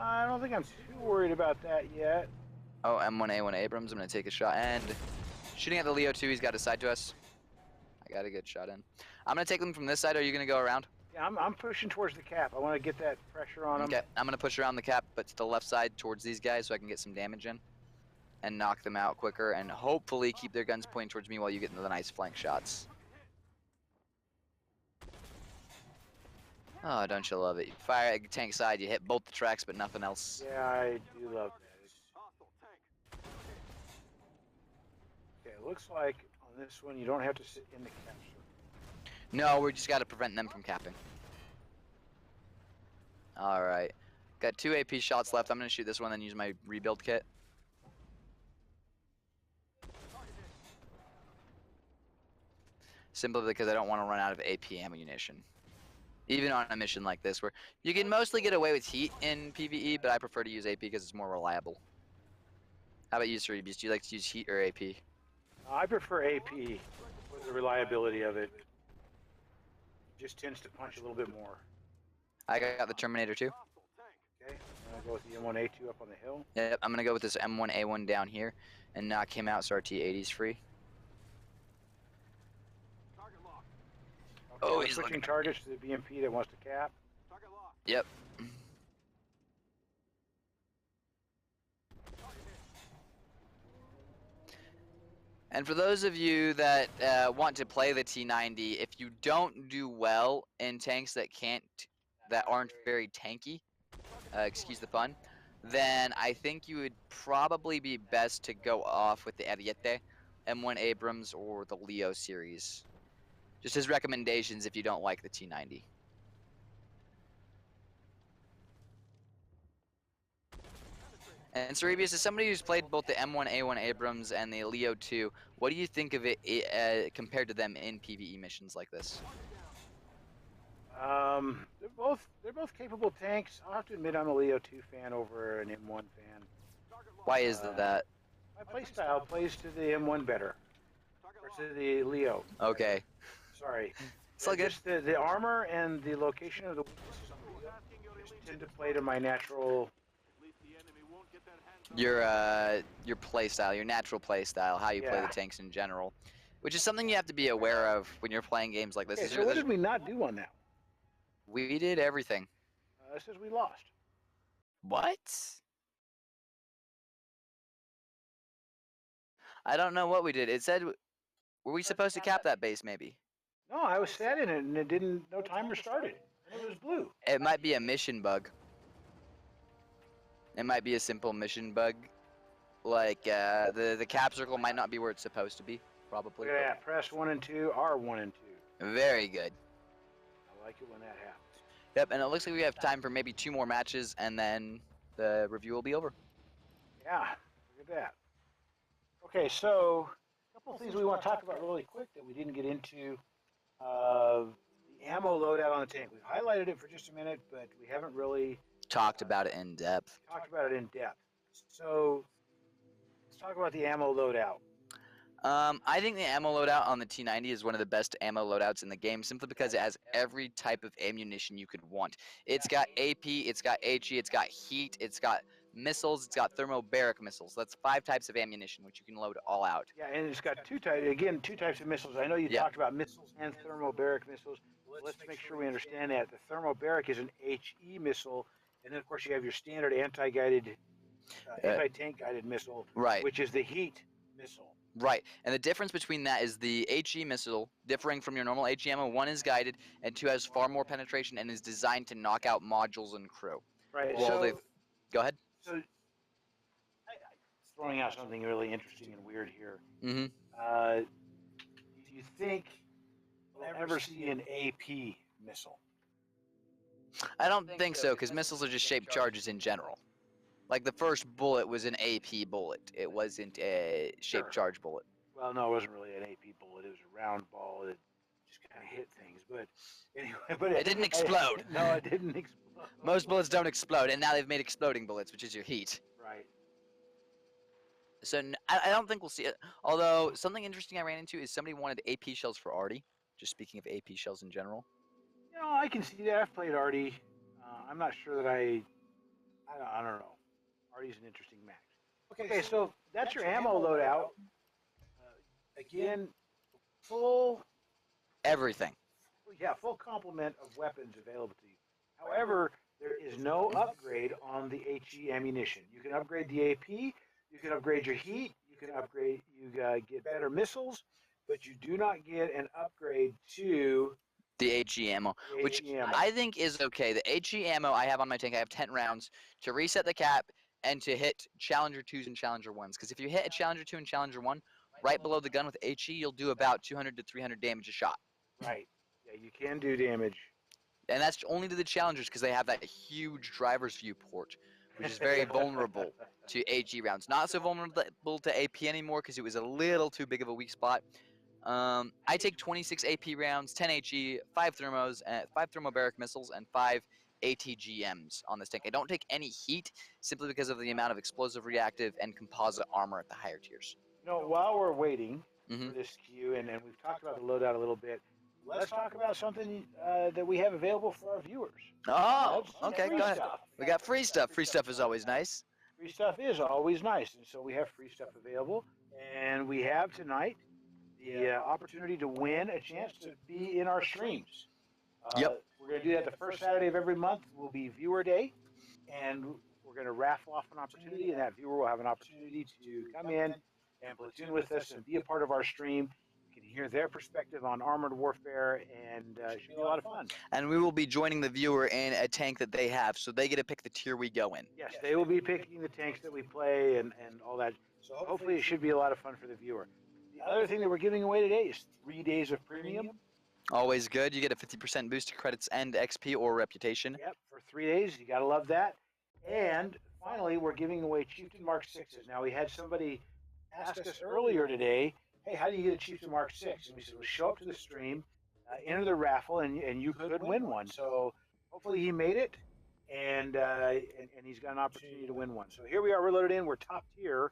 I don't think I'm too worried about that yet. Oh, M1A1 Abrams, I'm going to take a shot, and shooting at the Leo 2, he's got his side to us. I got a good shot in. I'm going to take them from this side. Are you going to go around? Yeah, I'm pushing towards the cap. I want to get that pressure on them. Okay, I'm going to push around the cap, but to the left side towards these guys so I can get some damage in and knock them out quicker and hopefully keep their guns pointing towards me while you get into the nice flank shots. Oh, don't you love it? You fire at tank side, you hit both the tracks, but nothing else. Yeah, I do love that. Okay, it looks like on this one you don't have to sit in the capture. No, we just got to prevent them from capping. Alright. Got 2 AP shots left. I'm going to shoot this one and use my rebuild kit. Simply because I don't want to run out of AP ammunition. Even on a mission like this, where you can mostly get away with heat in PvE, but I prefer to use AP because it's more reliable. How about you, Cerebius? Do you like to use heat or AP? I prefer AP for the reliability of it. It just tends to punch a little bit more. I got the Terminator too. Okay, I'm going to go with the M1A2 up on the hill. Yep, I'm going to go with this M1A1 down here and knock him out so our T-80's free. Okay, we're switching targets to the BMP that wants to cap. Yep. And for those of you that want to play the T-90, if you don't do well in tanks that aren't very tanky, excuse the pun, then I think you would probably be best to go off with the Ariete, M1 Abrams, or the Leo series. Just his recommendations if you don't like the T-90. And Cerebius, as somebody who's played both the M1A1 Abrams and the Leo 2, what do you think of it compared to them in PvE missions like this? They're both capable tanks. I'll have to admit I'm a Leo 2 fan over an M1 fan. Why is that? My playstyle plays to the M1 better. Or to the Leo. Okay. Sorry. So just the armor and the location of the weaknesses on the Leo just tend to play to my natural... Your playstyle, your natural playstyle, how you play the tanks in general. Which is something you have to be aware of when you're playing games like this. Okay, so what did we not do on that? We did everything. It says we lost. What? I don't know what we did. It said, were we supposed to cap that base maybe? No, I was sat in it and it didn't, no timer started. And it was blue. It might be a mission bug. It might be a simple mission bug. Like, the cap circle might not be where it's supposed to be, probably. Look at that, press 1 and 2, R1 and 2. Very good. I like it when that happens. Yep, and it looks like we have time for maybe 2 more matches, and then the review will be over. Yeah, look at that. Okay, so a couple of things we want to talk about really quick that we didn't get into. The ammo loadout on the tank. We've highlighted it for just a minute, but we haven't really talked about it in depth. So let's talk about the ammo loadout. I think the ammo loadout on the T-90 is one of the best ammo loadouts in the game, simply because it has every type of ammunition you could want. It's got AP, it's got HE, it's got heat, it's got missiles, it's got thermobaric missiles. That's 5 types of ammunition, which you can load all out. Yeah, and it's got two types of missiles. I know you talked about missiles and thermobaric missiles. let's make sure we understand that. The thermobaric is an HE missile, and then of course you have your standard anti-tank guided missile, Right. which is the heat missile. Right, and the difference between that is the HE missile, differing from your normal HE ammo, 1 is guided, and 2 has far more penetration and is designed to knock out modules and crew. Right. Well, go ahead. So, throwing out something really interesting and weird here. Mm-hmm. Do you think we'll ever see an AP missile? I don't think so, because missiles are just shaped charges in general. Like the first bullet was an AP bullet. It wasn't a shaped charge bullet. Well, no, it wasn't really an AP bullet. It was a round ball that just kind of hit things. But anyway, it didn't explode. No, it didn't explode. Most bullets don't explode, and now they've made exploding bullets, which is your heat. Right. So I don't think we'll see it. Although something interesting I ran into is somebody wanted AP shells for Artie. Just speaking of AP shells in general. You know, I can see that. I've played Artie. I'm not sure that I don't know. Artie's an interesting max. Okay, so that's your ammo loadout. Again, full... Everything. Yeah, full complement of weapons available to you. However, there is no upgrade on the HE ammunition. You can upgrade the AP, you can upgrade your heat, you can upgrade, get better missiles, but you do not get an upgrade to... the HE ammo, which I think is okay. The HE ammo I have on my tank, I have 10 rounds to reset the cap and to hit Challenger 2s and Challenger 1s. Because if you hit a Challenger 2 and Challenger 1, right below the gun with HE, you'll do about 200 to 300 damage a shot. Right. Yeah, you can do damage. And that's only to the Challengers because they have that huge driver's view port, which is very vulnerable to HE rounds. Not so vulnerable to AP anymore because it was a little too big of a weak spot. I take 26 AP rounds, 10 HE, 5 thermos, 5 thermobaric missiles, and 5 ATGMs on this tank. I don't take any heat simply because of the amount of explosive, reactive, and composite armor at the higher tiers. You know, while we're waiting for this queue, and we've talked about the loadout a little bit, let's talk about something that we have available for our viewers. Oh, okay, go ahead. We got free stuff. Free stuff is always nice. Free stuff is always nice, and so we have free stuff available, and we have tonight the opportunity to win a chance to be in our streams. Yep. We're going to do that the first Saturday of every month will be Viewer Day, and we're going to raffle off an opportunity, and that viewer will have an opportunity to come in and platoon with us and be a part of our stream. You can hear their perspective on armored warfare, and it should be a lot of fun. And we will be joining the viewer in a tank that they have, so they get to pick the tier we go in. Yes, they will be picking the tanks that we play and all that. So hopefully it should be a lot of fun for the viewer. The other thing that we're giving away today is 3 days of premium. Always good. You get a 50% boost to credits and XP or reputation. Yep, for 3 days. You got to love that. And finally, we're giving away Chieftan Mark 6s. Now, we had somebody ask us earlier today, hey, how do you get a Chieftan Mark 6? And we said, well, show up to the stream, enter the raffle, and you could win one. So hopefully he made it, and he's got an opportunity to win one. So here we are, we're loaded in. We're top tier.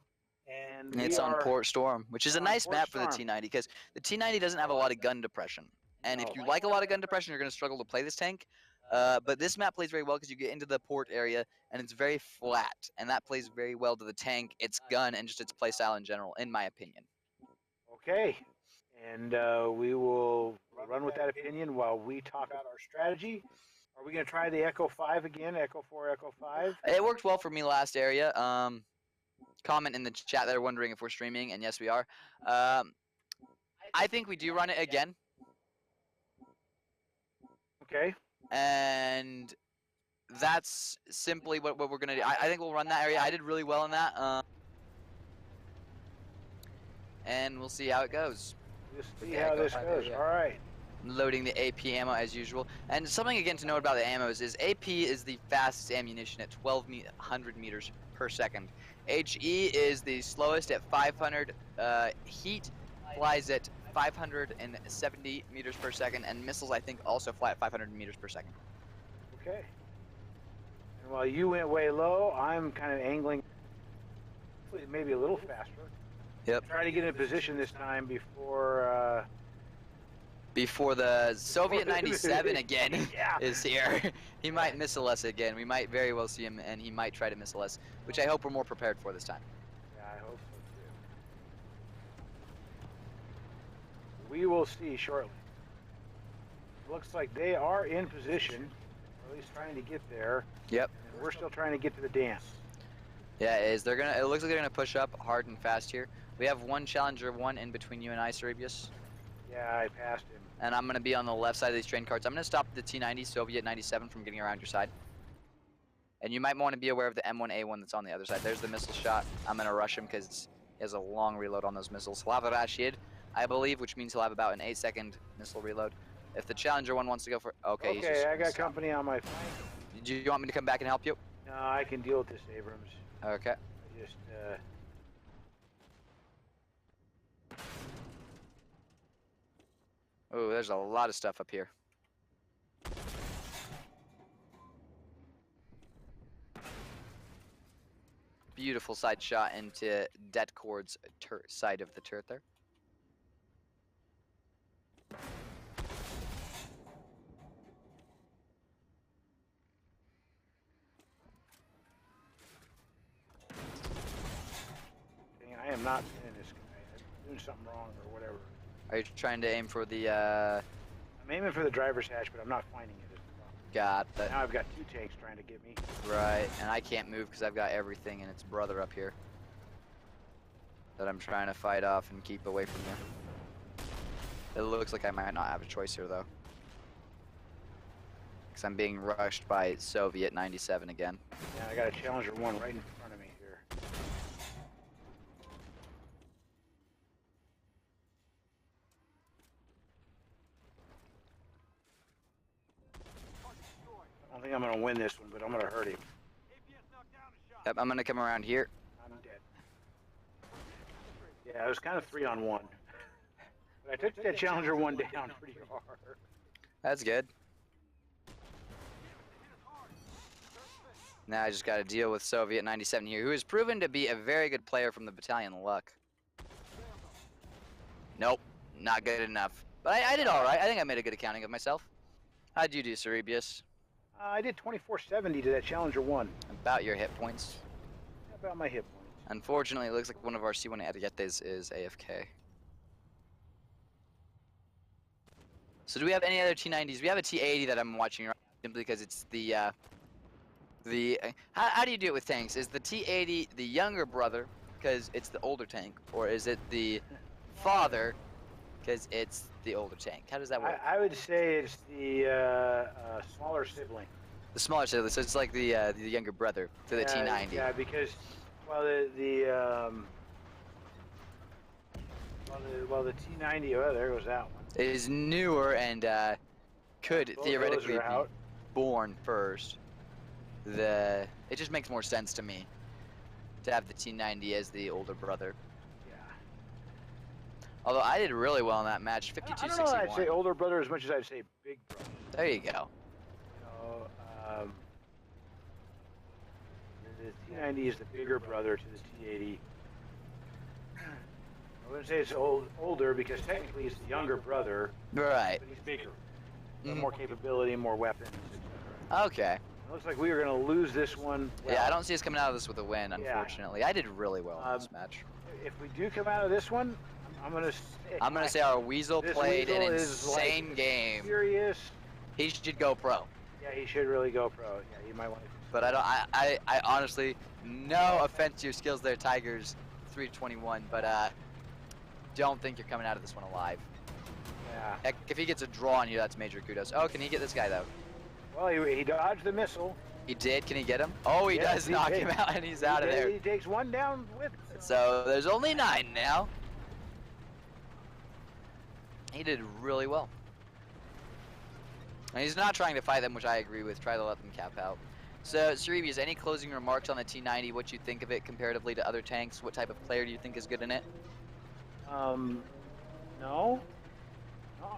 And it's on Port Storm, which is a nice map for the T-90 because the T-90 doesn't have a lot of gun depression. And if you like a lot of gun depression, you're going to struggle to play this tank. But this map plays very well because you get into the port area, and it's very flat. And that plays very well to the tank, its gun, and just its playstyle in general, in my opinion. Okay. And we will run with that opinion while we talk about our strategy. Are we going to try the Echo 5 again? Echo 4, Echo 5? It worked well for me last area. Comment in the chat there wondering if we're streaming, and yes, we are. I think we do run it again. Okay. And that's simply what we're going to do. I think we'll run that area. I did really well in that. And we'll see how it goes. We'll see how this goes. All right. Loading the AP ammo as usual. And something again to note about the ammos is AP is the fastest ammunition at 1,200 meters per second. HE is the slowest at 500. Heat flies at 570 meters per second, and missiles I think also fly at 500 meters per second. Okay. And while you went way low, I'm kind of angling maybe a little faster. Yep. Try to get in a position this time before the Soviet 97 again yeah. is here. He might missile us again. We might very well see him, and he might try to missile us, which I hope we're more prepared for this time. Yeah, I hope so too. We will see shortly. looks like they are in position, or at least trying to get there. Yep. And we're still trying to get to the dance. Yeah, it is. They're gonna. It looks like they're gonna push up hard and fast here. We have one Challenger 1 in between you and I, Cerebius. Yeah, I passed him. And I'm gonna be on the left side of these train carts. I'm gonna stop the T-90 Soviet 97 from getting around your side. And you might want to be aware of the M1A1 that's on the other side. There's the missile shot. I'm gonna rush him because he has a long reload on those missiles. He'll have a Rashid, I believe, which means he'll have about an 8-second missile reload. If the Challenger 1 wants to go for, okay. Okay, I got company on my flank. Do you want me to come back and help you? No, I can deal with this, Abrams. Okay. I just Oh, there's a lot of stuff up here. Beautiful side shot into Detcord's side of the turret there. dang it, I am not pinning this guy. I'm doing something wrong or whatever. Are you trying to aim for the, I'm aiming for the driver's hatch, but I'm not finding it. got that? Now I've got 2 tanks trying to get me. Right, and I can't move because I've got everything and its brother up here that I'm trying to fight off and keep away from you. It looks like I might not have a choice here, though. Because I'm being rushed by Soviet 97 again. Yeah, I got a Challenger 1 right in front of me here. I don't think I'm going to win this one, but I'm going to hurt him. Yep, I'm going to come around here. I'm dead. Yeah, it was kind of 3-on-1. But I took that Challenger 1 down pretty hard. That's good. Now I just got to deal with Soviet 97 here, who has proven to be a very good player from the Battalion Luck. Nope, not good enough. But I did all right. I think I made a good accounting of myself. How'd you do, Cerebius? I did 2470 to that Challenger 1. About your hit points. About my hit points. Unfortunately, it looks like one of our C1 Arietes is AFK. So do we have any other T-90s? We have a T-80 that I'm watching right now, simply because it's the how do you do it with tanks? Is the T-80 the younger brother because it's the older tank, or is it the father because it's the older tank? How does that work? I would say it's the smaller sibling. The smaller sibling, so it's like the younger brother to the T-90. Yeah, because well the T-90, oh there goes that one. It is newer and could theoretically those are be born first. It just makes more sense to me to have the T-90 as the older brother. Yeah. Although I did really well in that match, 52-61. I don't know if I'd say older brother as much as I'd say big brother. There you go. You know, the T-90 is the bigger brother to the T-80. I wouldn't say it's older because technically he's the younger brother. Right. But he's bigger. More capability, more weapons, etc. Okay. It looks like we are going to lose this one. Well, yeah, I don't see us coming out of this with a win, unfortunately. Yeah. I did really well in this match. If we do come out of this one, I'm going to say our Weasel played Weasel an insane game. Serious. He should go pro. Yeah, he should really go pro. Yeah, you might want to. But I honestly, no offense to your skills there, Tigers 321, but don't think you're coming out of this one alive. Yeah. Heck, if he gets a draw on you, that's major kudos. Oh, can he get this guy though? Well, he dodged the missile. He did. Can he get him? Oh, he does knock him out, and he's out of there. He takes one down with. So there's only 9 now. He did really well. And he's not trying to fight them, which I agree with. Try to let them cap out. So, Cerebius, any closing remarks on the T-90? What you think of it comparatively to other tanks? What type of player do you think is good in it? No,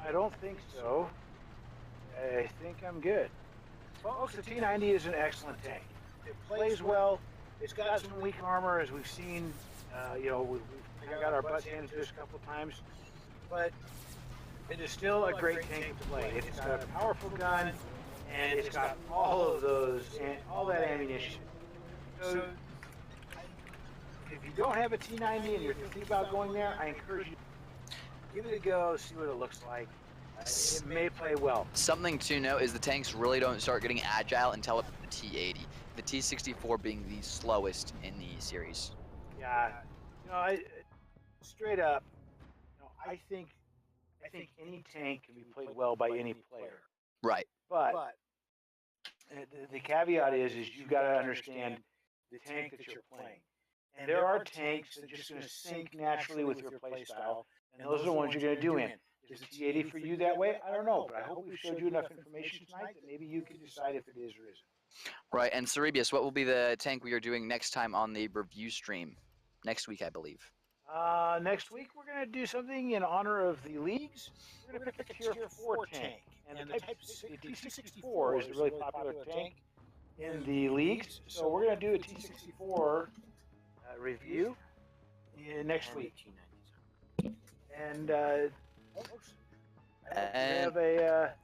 I don't think so. I think I'm good. Folks, the T-90 is an excellent tank. It plays well. It's got some weak armor, as we've seen. You know, we've got our butts handed to us a couple times. But it is still a great tank to play. It's got a powerful gun, and it's got all of those, all that ammunition. So, if you don't have a T-90 and you're thinking about going there, I encourage you to give it a go, see what it looks like. it may play well. Something to note is the tanks really don't start getting agile until the T-80, the T-64 being the slowest in the series. Yeah, straight up, I think any tank can be played well by any player. Right. But the caveat is you've got to understand the tank that you're playing. And there are tanks that are just going to sync naturally with your play style, and those are the ones you're going to do in. Is the T-80 for you that way? I don't know, but I hope we've showed you enough information tonight that maybe you can decide if it is or isn't. Right, and Cerebius, what will be the tank we are doing next time on the review stream? Next week, I believe. Next week, we're going to do something in honor of the leagues. We're going to pick a Tier 4 tank. And the T-64 is a really popular tank in the leagues. So we're going to do a T-64 review next week. And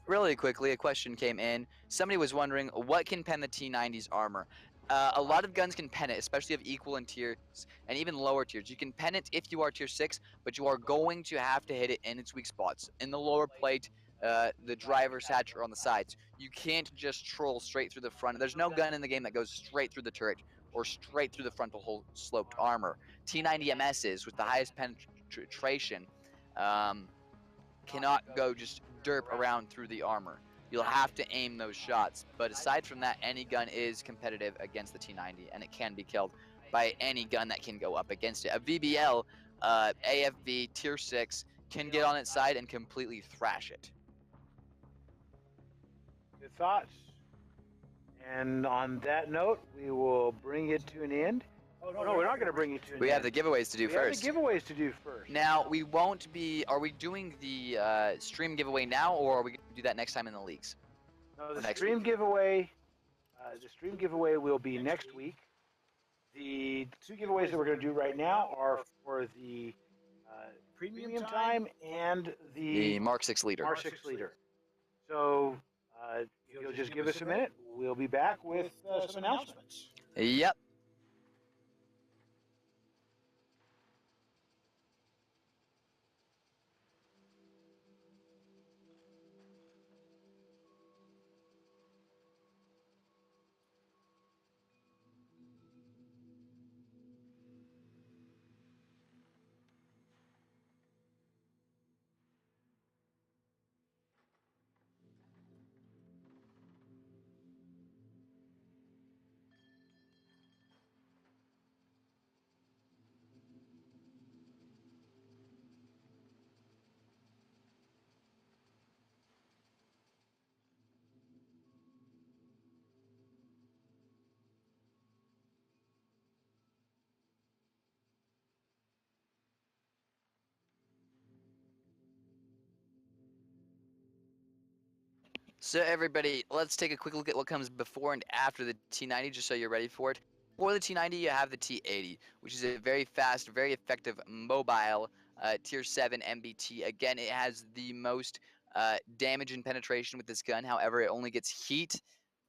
really quickly, a question came in. Somebody was wondering, what can pen the T-90's armor? A lot of guns can pen it, especially of equal in tiers and even lower tiers. You can pen it if you are tier 6, but you are going to have to hit it in its weak spots. In the lower plate, the driver's hatch, or on the sides. You can't just troll straight through the front. There's no gun in the game that goes straight through the turret or straight through the frontal hull sloped armor. T-90 MSs with the highest penetration cannot go just derp around through the armor. You'll have to aim those shots. But aside from that, any gun is competitive against the T-90, and it can be killed by any gun that can go up against it. A VBL, AFV, tier 6, can get on its side and completely thrash it. Good thoughts. And on that note, we will bring it to an end. Oh, no, we're not going to bring it to an end. We have the giveaways to do first. We have the giveaways to do first. Now, we won't be... Are we doing the stream giveaway now, or are we going to do that next time in the leagues? No, the stream giveaway will be next week. The two giveaways that we're going to do right now are for the premium time and the Mark 6 leader. Mark 6 leader. So, if you'll just give us a minute, we'll be back with some announcements. Yep. So everybody, let's take a quick look at what comes before and after the T-90, just so you're ready for it. For the T-90, you have the T-80, which is a very fast, very effective mobile Tier 7 MBT. Again, it has the most damage and penetration with this gun. However, it only gets heat,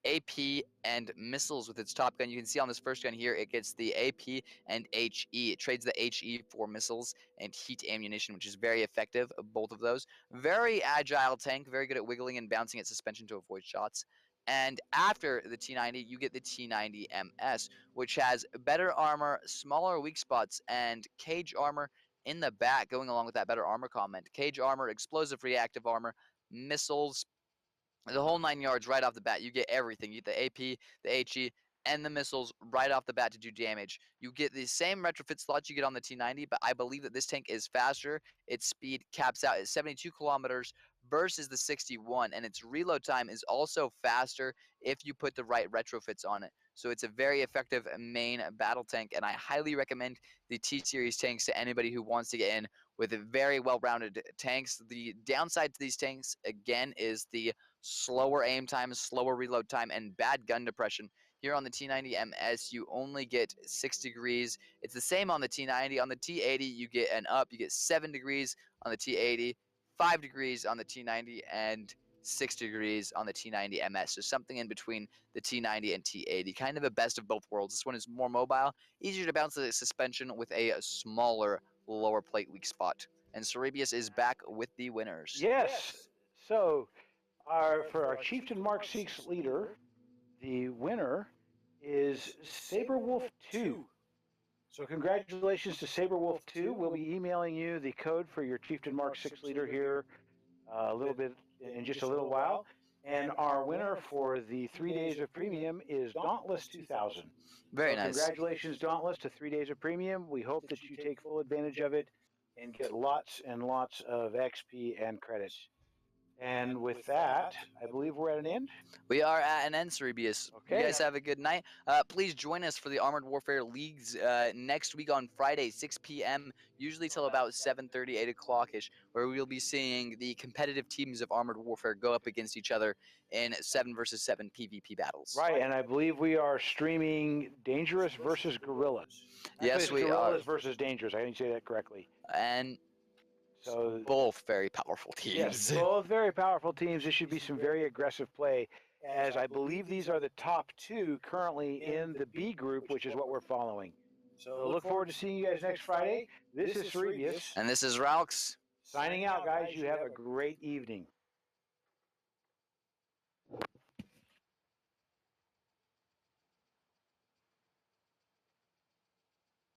AP, and missiles with its top gun. You can see on this first gun here, it gets the AP and HE. It trades the HE for missiles and heat ammunition, which is very effective, both of those. Very agile tank, very good at wiggling and bouncing its suspension to avoid shots. And after the T-90, you get the T-90 MS, which has better armor, smaller weak spots, and cage armor in the back, going along with that better armor comment. Cage armor, explosive reactive armor, missiles, the whole 9 yards right off the bat. You get everything. You get the AP, the HE, and the missiles right off the bat to do damage. You get the same retrofit slots you get on the T-90, but I believe that this tank is faster. Its speed caps out at 72 kilometers versus the 61, and its reload time is also faster if you put the right retrofits on it. So it's a very effective main battle tank, and I highly recommend the T-Series tanks to anybody who wants to get in with very well-rounded tanks. The downside to these tanks, again, is the slower aim time, slower reload time, and bad gun depression. Here on the T-90 MS, you only get 6 degrees. It's the same on the T-90. On the T-80, you get an up. You get 7 degrees on the T-80, 5 degrees on the T-90, and 6 degrees on the T-90 MS. So something in between the T-90 and T-80. Kind of a best of both worlds. This one is more mobile, easier to bounce the suspension with a smaller lower plate weak spot. And Cerebius is back with the winners. Yes. So, for our Chieftan Mark 6 leader, the winner is Saberwolf 2. So congratulations to Saberwolf 2. We'll be emailing you the code for your Chieftan Mark 6 leader here a little bit in just a little while. And our winner for the 3 days of premium is Dauntless 2000. Very so nice. Congratulations, Dauntless, to 3 days of premium. We hope that you take full advantage of it and get lots and lots of XP and credits. And with that, I believe we're at an end. We are at an end, Cerebius. Okay. You guys have a good night. Please join us for the Armored Warfare Leagues next week on Friday, 6 p.m., usually till about 7:30, 8 o'clock-ish, where we'll be seeing the competitive teams of Armored Warfare go up against each other in 7 versus 7 PvP battles. Right, and I believe we are streaming Dangerous versus Gorillas. Actually, Yes, it's we Gorillas are. versus Dangerous. I didn't say that correctly. And so both very powerful teams. Yes, both very powerful teams. This should be some very aggressive play, as I believe these are the top 2 currently in the B group, which is what we're following. So look forward to seeing you guys next Friday. This is Cerebius. And this is Ralks. Signing out, guys. You have a great evening.